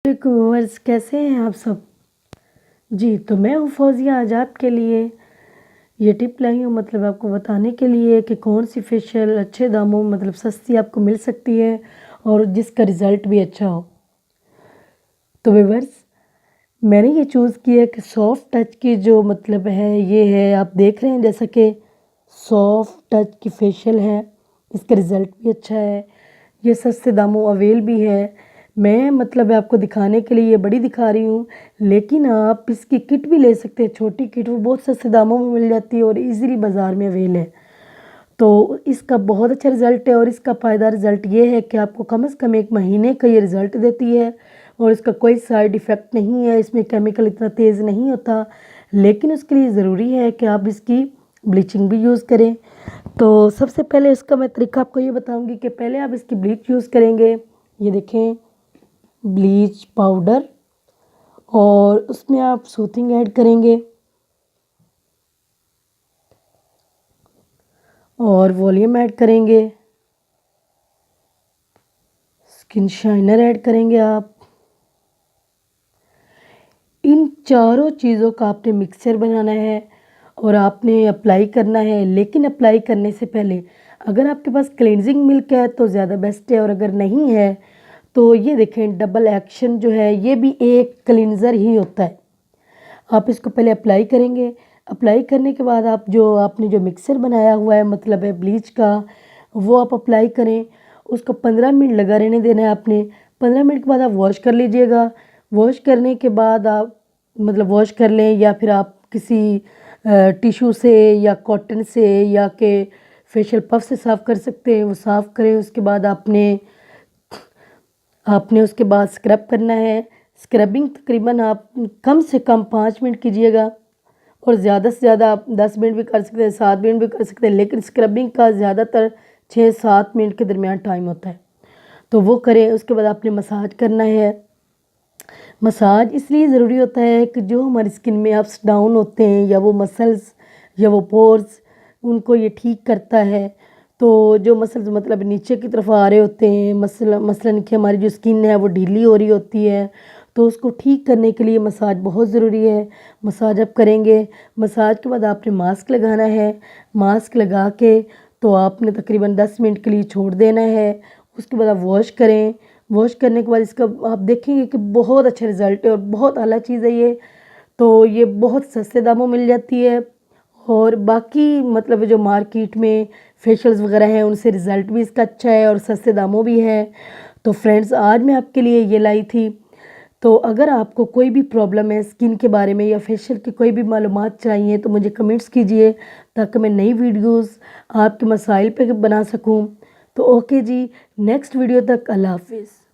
Viewers कैसे हैं आप सब जी। तो मैं हूँ फौजिया, आज आपके लिए ये टिप लाई हूँ, मतलब आपको बताने के लिए कि कौन सी फेशियल अच्छे दामों में मतलब सस्ती आपको मिल सकती है और जिसका रिज़ल्ट भी अच्छा हो। तो व्यूअर्स मैंने ये चूज़ किया कि सॉफ्ट टच की जो मतलब है ये है, आप देख रहे हैं जैसा कि सॉफ्ट टच की फेशियल है, इसका रिज़ल्ट भी अच्छा है, ये सस्ते दामों अवेल भी है। मैं मतलब आपको दिखाने के लिए ये बड़ी दिखा रही हूँ, लेकिन आप इसकी किट भी ले सकते हैं, छोटी किट, वो बहुत सस्ते दामों में मिल जाती है और इजीली बाज़ार में अवेल है। तो इसका बहुत अच्छा रिज़ल्ट है और इसका फ़ायदा रिज़ल्ट ये है कि आपको कम से कम 1 महीने का ये रिज़ल्ट देती है और इसका कोई साइड इफ़ेक्ट नहीं है, इसमें केमिकल इतना तेज़ नहीं होता। लेकिन उसके लिए ज़रूरी है कि आप इसकी ब्लीचिंग भी यूज़ करें। तो सबसे पहले इसका मैं तरीका आपको ये बताऊंगी कि पहले आप इसकी ब्लीच यूज़ करेंगे। ये देखें, ब्लीच पाउडर, और उसमें आप सूथिंग ऐड करेंगे और वॉल्यूम ऐड करेंगे, स्किन शाइनर ऐड करेंगे। आप इन चारों चीज़ों का आपने मिक्सचर बनाना है और आपने अप्लाई करना है। लेकिन अप्लाई करने से पहले अगर आपके पास क्लेंजिंग मिल्क है तो ज़्यादा बेस्ट है, और अगर नहीं है तो ये देखें, डबल एक्शन जो है ये भी एक क्लींजर ही होता है। आप इसको पहले अप्लाई करेंगे, अप्लाई करने के बाद आप आपने जो मिक्सर बनाया हुआ है मतलब है ब्लीच का, वो आप अप्लाई करें। उसको 15 मिनट लगा रहने देना है आपने। 15 मिनट के बाद आप वॉश कर लीजिएगा। वॉश करने के बाद आप मतलब वॉश कर लें, या फिर आप किसी टिशू से या कॉटन से या के फेशियल पफ से साफ़ कर सकते हैं, वो साफ़ करें। उसके बाद आपने आपने उसके बाद स्क्रब करना है। स्क्रबिंग तकरीबन आप कम से कम 5 मिनट कीजिएगा, और ज़्यादा से ज़्यादा आप 10 मिनट भी कर सकते हैं, 7 मिनट भी कर सकते हैं, लेकिन स्क्रबिंग का ज़्यादातर 6-7 मिनट के दरमियान टाइम होता है, तो वो करें। उसके बाद आपने मसाज करना है। मसाज इसलिए ज़रूरी होता है कि जो हमारी स्किन में अप्स डाउन होते हैं, या वो मसल्स या वो पोर्स, उनको ये ठीक करता है। तो जो मसल्स मतलब नीचे की तरफ आ रहे होते हैं, मसलन कि हमारी जो स्किन है वो ढीली हो रही होती है, तो उसको ठीक करने के लिए मसाज बहुत ज़रूरी है। मसाज आप करेंगे, मसाज के बाद आपने मास्क लगाना है। मास्क लगा के तो आपने तकरीबन 10 मिनट के लिए छोड़ देना है। उसके बाद आप वॉश करें। वॉश करने के बाद इसका आप देखेंगे कि बहुत अच्छा रिज़ल्ट है और बहुत आला चीज़ है ये। तो ये बहुत सस्ते दामों में मिल जाती है, और बाकी मतलब जो मार्केट में फेशियल्स वगैरह हैं उनसे रिज़ल्ट भी इसका अच्छा है और सस्ते दामों भी है। तो फ्रेंड्स, आज मैं आपके लिए ये लाई थी। तो अगर आपको कोई भी प्रॉब्लम है स्किन के बारे में या फेशियल की कोई भी मालूमात चाहिए तो मुझे कमेंट्स कीजिए, ताकि मैं नई वीडियोस आपके मसाइल पे बना सकूं। तो ओके जी, नेक्स्ट वीडियो तक अल्लाह हाफिज़।